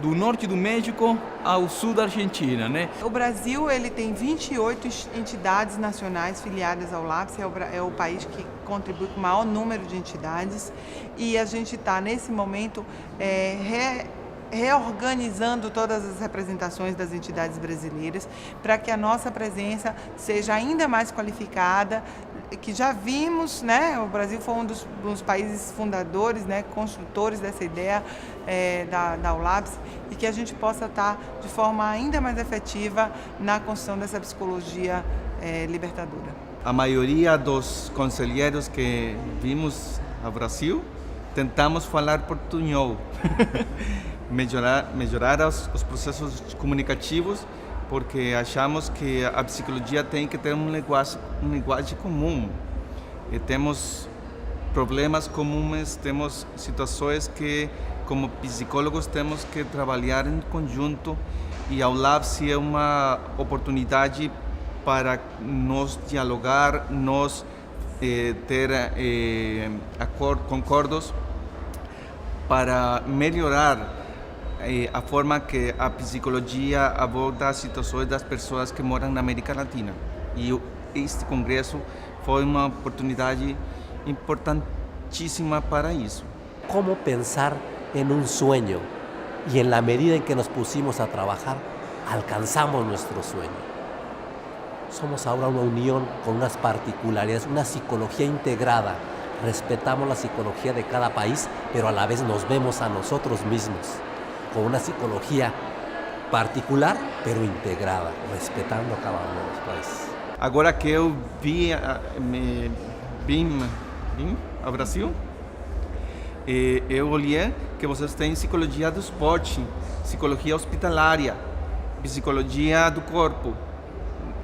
do norte do México ao sul da Argentina, né? O Brasil ele tem 28 entidades nacionais filiadas ao LAPS, é o país que contribui com o maior número de entidades, e a gente está nesse momento reorganizando todas as representações das entidades brasileiras para que a nossa presença seja ainda mais qualificada, que já vimos, né? O Brasil foi um dos países fundadores, né? Construtores dessa ideia da ULAPS, e que a gente possa estar de forma ainda mais efetiva na construção dessa psicologia libertadora. A maioria dos conselheiros que vimos ao Brasil tentamos falar portunhol. melhorar os processos comunicativos, porque achamos que a psicologia tem que ter uma linguagem comum. E temos problemas comuns, temos situações que, como psicólogos, temos que trabalhar em conjunto, e a ULAPS é uma oportunidade para nós dialogar, nós ter concordos para melhorar a forma que a psicologia aborda as situações das pessoas que moram na América Latina. E este congresso foi uma oportunidade importantíssima para isso. ¿Cómo pensar en un sueño? Y en la medida en que nos pusimos a trabajar, alcanzamos nuestro sueño. Somos ahora una unión con unas particularidades, una psicología integrada. Respetamos la psicología de cada país, pero a la vez nos vemos a nosotros mismos con una psicología particular, pero integrada, respeitando cada um dos países. Agora que eu vim ao Brasil, eu olhei que vocês têm psicologia do esporte, psicologia hospitalária, psicologia do corpo.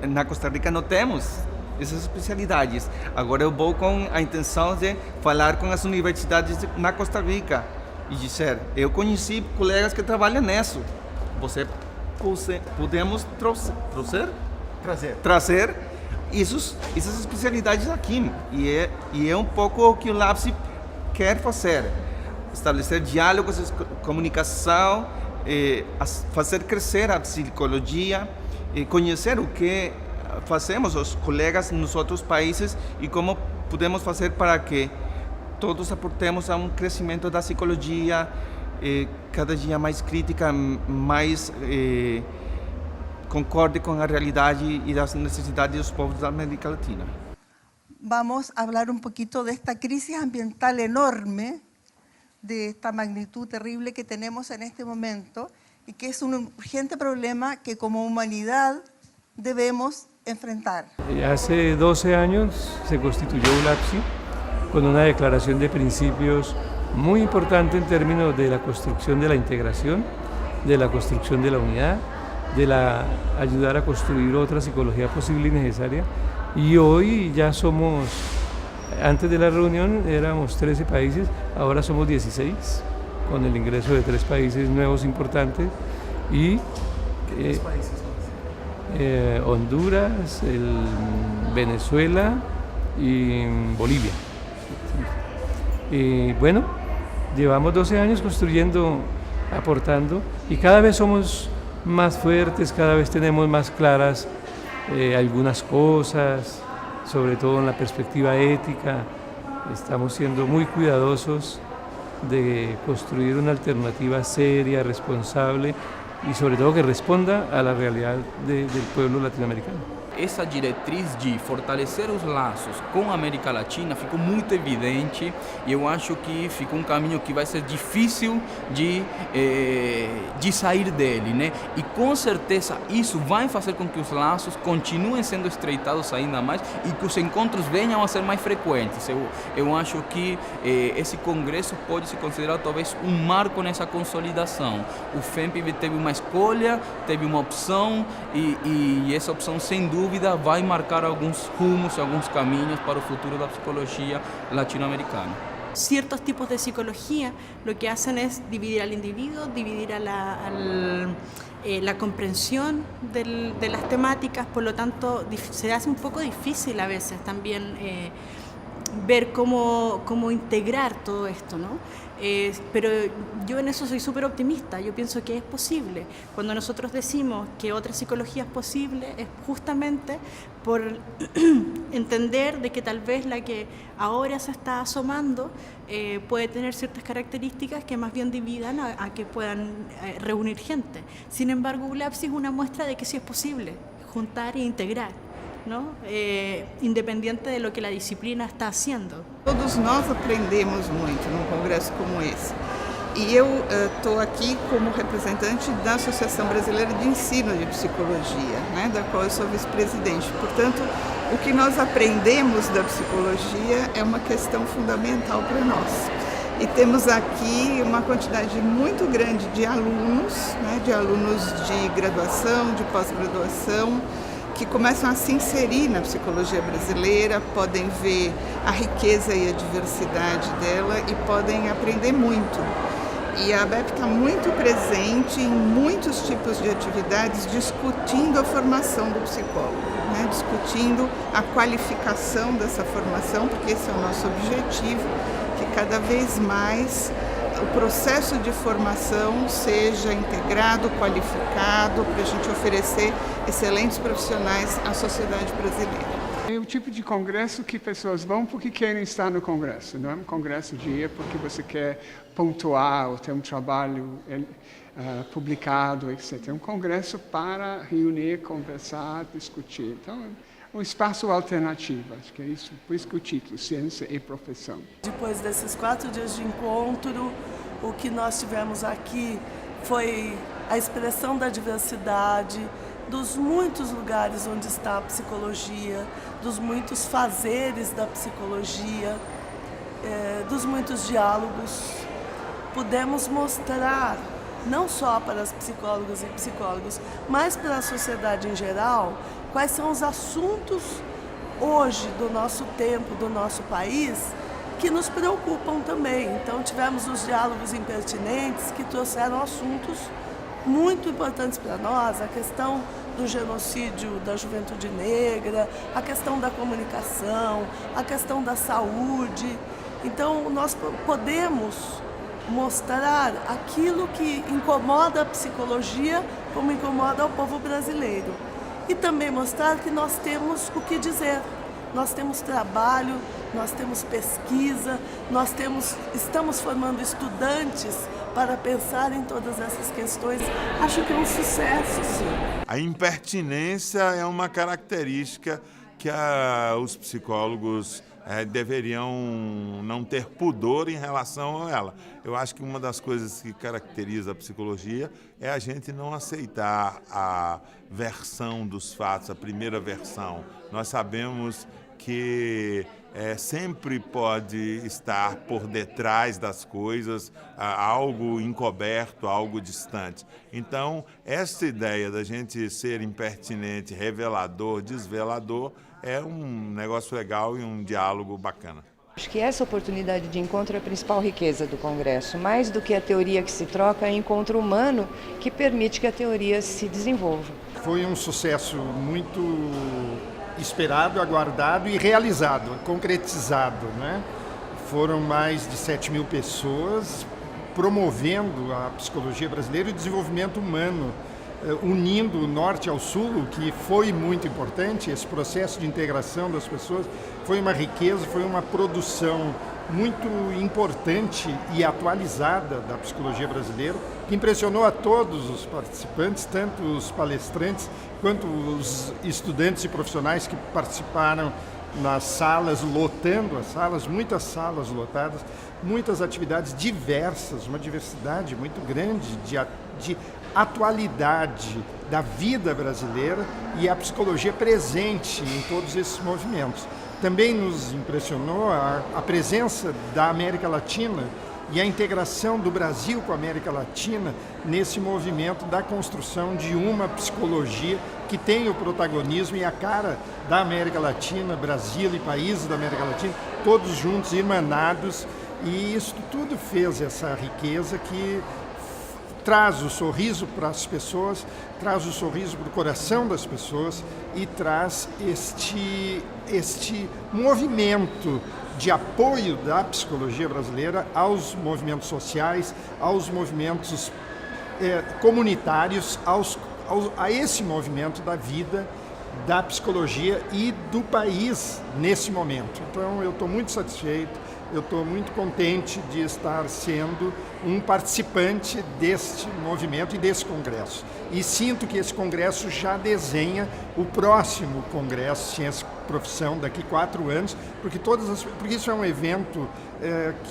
Na Costa Rica não temos essas especialidades. Agora eu vou com a intenção de falar com as universidades na Costa Rica e dizer, eu conheci colegas que trabalham nisso. Podemos trazer essas especialidades aqui. E é um pouco o que o LAPSE quer fazer. Estabelecer diálogos, comunicação, fazer crescer a psicologia, conhecer o que fazemos os colegas nos outros países e como podemos fazer para que todos aportemos a um crescimento da psicologia cada dia mais crítica, mais concorde com a realidade e das necessidades dos povos da América Latina. Vamos a hablar un poquito de esta crisis ambiental enorme, de esta magnitud terrible que tenemos en este momento y que es un urgente problema que como humanidad debemos enfrentar. Hace 12 años se constituyó ULAPSI con una declaración de principios muy importante en términos de la construcción de la integración, de la construcción de la unidad, de ayudar a construir otra psicología posible y necesaria. Y hoy ya somos, antes de la reunión éramos 13 países, ahora somos 16, con el ingreso de 3 países nuevos importantes y Honduras, Venezuela y Bolivia. Y bueno, llevamos 12 años construyendo, aportando y cada vez somos más fuertes, cada vez tenemos más claras algunas cosas, sobre todo en la perspectiva ética. Estamos siendo muy cuidadosos de construir una alternativa seria, responsable y sobre todo que responda a la realidad del pueblo latinoamericano. Essa diretriz de fortalecer os laços com a América Latina ficou muito evidente e eu acho que ficou um caminho que vai ser difícil de sair dele, né? E com certeza isso vai fazer com que os laços continuem sendo estreitados ainda mais e que os encontros venham a ser mais frequentes. Eu acho que esse congresso pode se considerar talvez um marco nessa consolidação. O FEMP teve uma escolha, teve uma opção e essa opção sem dúvida vai marcar alguns rumos, alguns caminhos para o futuro da psicologia latino-americana. Ciertos tipos de psicología lo que hacen es dividir al individuo, dividir a la comprensión de las temáticas, por lo tanto se hace un poco difícil a veces también ver cómo integrar todo esto, ¿no? Pero yo en eso soy súper optimista, yo pienso que es posible. Cuando nosotros decimos que otra psicología es posible, es justamente por entender de que tal vez la que ahora se está asomando puede tener ciertas características que más bien dividan a que puedan reunir gente. Sin embargo, ULAPSI es una muestra de que sí es posible juntar e integrar, ¿no? Independiente de lo que la disciplina está haciendo. Todos nós aprendemos muito num congresso como esse. E eu estou aqui como representante da Associação Brasileira de Ensino de Psicologia, né, da qual eu sou vice-presidente. Portanto, o que nós aprendemos da psicologia é uma questão fundamental para nós. E temos aqui uma quantidade muito grande de alunos, né, de alunos de graduação, de pós-graduação, que começam a se inserir na psicologia brasileira, podem ver a riqueza e a diversidade dela e podem aprender muito. E a ABEP está muito presente em muitos tipos de atividades, discutindo a formação do psicólogo, né? Discutindo a qualificação dessa formação, porque esse é o nosso objetivo, que cada vez mais o processo de formação seja integrado, qualificado, para a gente oferecer excelentes profissionais à sociedade brasileira. É o tipo de congresso que pessoas vão porque querem estar no congresso. Não é um congresso de ir porque você quer pontuar ou ter um trabalho publicado, etc. É um congresso para reunir, conversar, discutir. Então, é um espaço alternativo. Acho que é isso. Por isso que o título, Ciência e Profissão. Depois desses 4 dias de encontro, o que nós tivemos aqui foi a expressão da diversidade, dos muitos lugares onde está a psicologia, dos muitos fazeres da psicologia, dos muitos diálogos. Pudemos mostrar, não só para as psicólogas e psicólogos, mas para a sociedade em geral, quais são os assuntos hoje do nosso tempo, do nosso país, que nos preocupam também. Então tivemos os diálogos impertinentes que trouxeram assuntos muito importantes para nós, a questão do genocídio da juventude negra, a questão da comunicação, a questão da saúde. Então nós podemos mostrar aquilo que incomoda a psicologia como incomoda o povo brasileiro. E também mostrar que nós temos o que dizer. Nós temos trabalho, nós temos pesquisa, estamos formando estudantes para pensar em todas essas questões. Acho que é um sucesso, sim. A impertinência é uma característica que os psicólogos deveriam não ter pudor em relação a ela. Eu acho que uma das coisas que caracteriza a psicologia é a gente não aceitar a versão dos fatos, a primeira versão. Nós sabemos que sempre pode estar por detrás das coisas algo encoberto, algo distante. Então, essa ideia da gente ser impertinente, revelador, desvelador, é um negócio legal e um diálogo bacana. Acho que essa oportunidade de encontro é a principal riqueza do Congresso. Mais do que a teoria que se troca, é o encontro humano que permite que a teoria se desenvolva. Foi um sucesso muito esperado, aguardado e realizado, concretizado, né? Foram mais de 7.000 pessoas promovendo a psicologia brasileira e o desenvolvimento humano, unindo o norte ao sul, que foi muito importante. Esse processo de integração das pessoas foi uma riqueza, foi uma produção muito importante e atualizada da psicologia brasileira, que impressionou a todos os participantes, tanto os palestrantes quanto os estudantes e profissionais que participaram nas salas, lotando as salas, muitas salas lotadas, muitas atividades diversas, uma diversidade muito grande de atualidade da vida brasileira e a psicologia presente em todos esses movimentos. Também nos impressionou a presença da América Latina e a integração do Brasil com a América Latina nesse movimento da construção de uma psicologia que tem o protagonismo e a cara da América Latina, Brasil e países da América Latina, todos juntos, irmanados, e isso tudo fez essa riqueza que traz o sorriso para as pessoas, traz o sorriso para o coração das pessoas e traz este movimento de apoio da psicologia brasileira aos movimentos sociais, aos movimentos comunitários, a esse movimento da vida, da psicologia e do país nesse momento. Então eu estou muito satisfeito, eu estou muito contente de estar sendo um participante deste movimento e desse congresso. E sinto que esse congresso já desenha o próximo congresso Ciência e Profissão daqui 4 anos, porque isso é um evento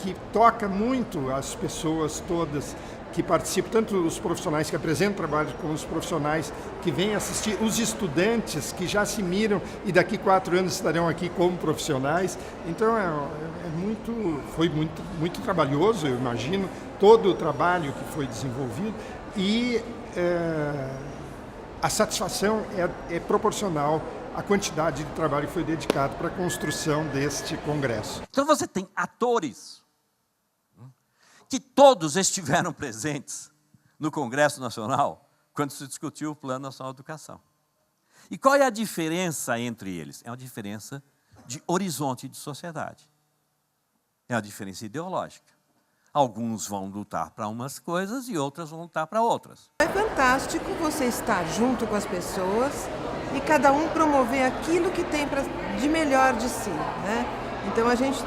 que toca muito as pessoas todas que participam, tanto os profissionais que apresentam trabalho, como os profissionais que vêm assistir, os estudantes que já se miram e daqui 4 anos estarão aqui como profissionais. Então foi muito trabalhoso, eu imagino, todo o trabalho que foi desenvolvido e a satisfação é proporcional à quantidade de trabalho que foi dedicado para a construção deste congresso. Então você tem atores que todos estiveram presentes no Congresso Nacional quando se discutiu o Plano Nacional de Educação. E qual é a diferença entre eles? É uma diferença de horizonte de sociedade. É uma diferença ideológica. Alguns vão lutar para umas coisas e outras vão lutar para outras. É fantástico você estar junto com as pessoas e cada um promover aquilo que tem de melhor de si, né? Então a gente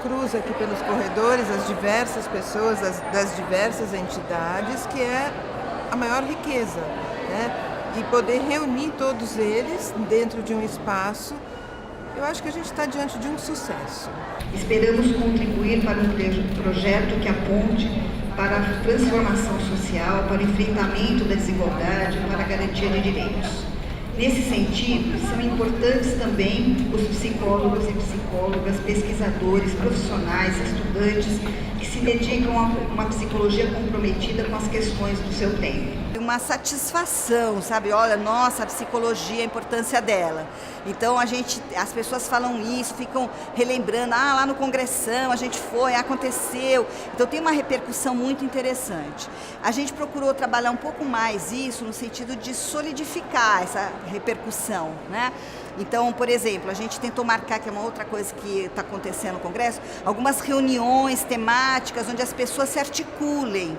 cruza aqui pelos corredores as diversas pessoas das diversas entidades, que é a maior riqueza, né? E poder reunir todos eles dentro de um espaço, eu acho que a gente está diante de um sucesso. Esperamos contribuir para um projeto que aponte para a transformação social, para o enfrentamento da desigualdade, para a garantia de direitos. Nesse sentido, são importantes também os psicólogos e psicólogas, pesquisadores, profissionais, estudantes que se dedicam a uma psicologia comprometida com as questões do seu tempo. Uma satisfação, sabe? Olha, nossa, a psicologia, a importância dela. Então as pessoas falam isso, ficam relembrando, lá no congressão a gente foi, aconteceu. Então tem uma repercussão muito interessante. A gente procurou trabalhar um pouco mais isso no sentido de solidificar essa repercussão, né? Então, por exemplo, a gente tentou marcar, que é uma outra coisa que está acontecendo no Congresso, algumas reuniões temáticas onde as pessoas se articulem.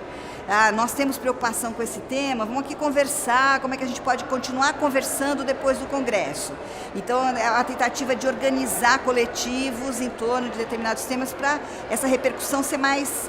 Nós temos preocupação com esse tema, vamos aqui conversar, como é que a gente pode continuar conversando depois do Congresso. Então, a tentativa de organizar coletivos em torno de determinados temas para essa repercussão ser mais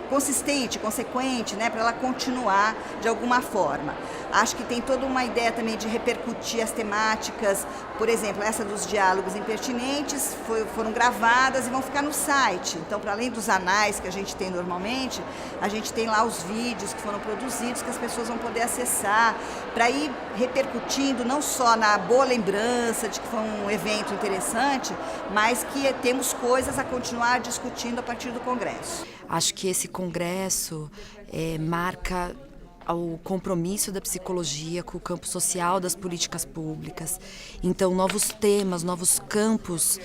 consistente, consequente, né, para ela continuar de alguma forma. Acho que tem toda uma ideia também de repercutir as temáticas, por exemplo, essa dos diálogos impertinentes foram gravadas e vão ficar no site. Então, para além dos anais que a gente tem normalmente, a gente tem lá os vídeos que foram produzidos que as pessoas vão poder acessar, para ir repercutindo não só na boa lembrança de que foi um evento interessante, mas que temos coisas a continuar discutindo a partir do Congresso. Acho que esse congresso marca o compromisso da psicologia com o campo social das políticas públicas. Então, novos temas, novos campos,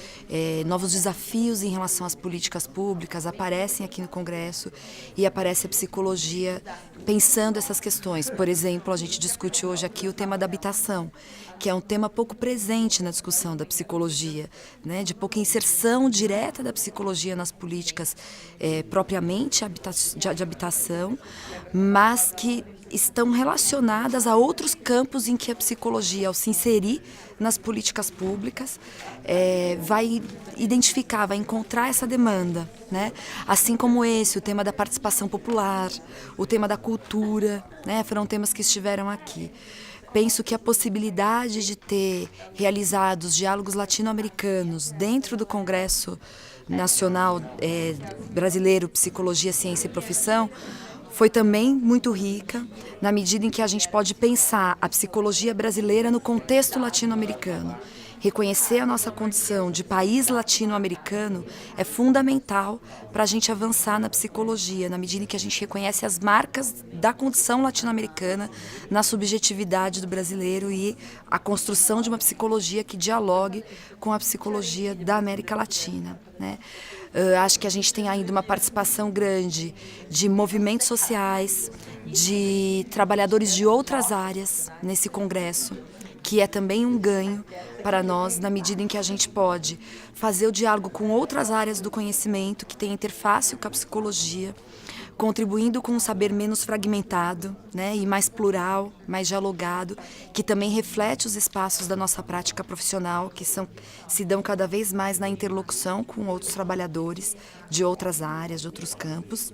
novos desafios em relação às políticas públicas aparecem aqui no Congresso e aparece a psicologia pensando essas questões. Por exemplo, a gente discute hoje aqui o tema da habitação, que é um tema pouco presente na discussão da psicologia, né? De pouca inserção direta da psicologia nas políticas propriamente de habitação, mas que estão relacionadas a outros campos em que a psicologia, ao se inserir nas políticas públicas, vai identificar, vai encontrar essa demanda, né? Assim como o tema da participação popular, o tema da cultura, né? Foram temas que estiveram aqui. Penso que a possibilidade de ter realizado os diálogos latino-americanos dentro do Congresso Nacional Brasileiro Psicologia, Ciência e Profissão foi também muito rica, na medida em que a gente pode pensar a psicologia brasileira no contexto latino-americano. Reconhecer a nossa condição de país latino-americano é fundamental para a gente avançar na psicologia, na medida em que a gente reconhece as marcas da condição latino-americana na subjetividade do brasileiro e a construção de uma psicologia que dialogue com a psicologia da América Latina, né? Acho que a gente tem ainda uma participação grande de movimentos sociais, de trabalhadores de outras áreas nesse congresso, que é também um ganho para nós, na medida em que a gente pode fazer o diálogo com outras áreas do conhecimento, que tem interface com a psicologia, contribuindo com um saber menos fragmentado, né, e mais plural, mais dialogado, que também reflete os espaços da nossa prática profissional, que se dão cada vez mais na interlocução com outros trabalhadores de outras áreas, de outros campos.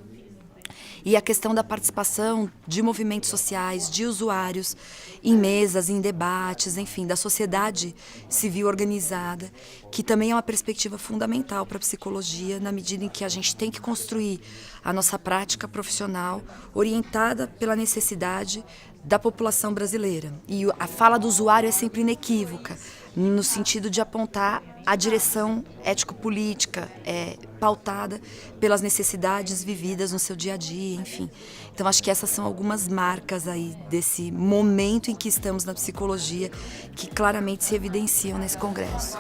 E a questão da participação de movimentos sociais, de usuários, em mesas, em debates, enfim, da sociedade civil organizada, que também é uma perspectiva fundamental para a psicologia, na medida em que a gente tem que construir a nossa prática profissional orientada pela necessidade da população brasileira. E a fala do usuário é sempre inequívoca, no sentido de apontar a direção ético-política pautada pelas necessidades vividas no seu dia a dia, enfim. Então, acho que essas são algumas marcas aí desse momento em que estamos na psicologia, que claramente se evidenciam nesse congresso.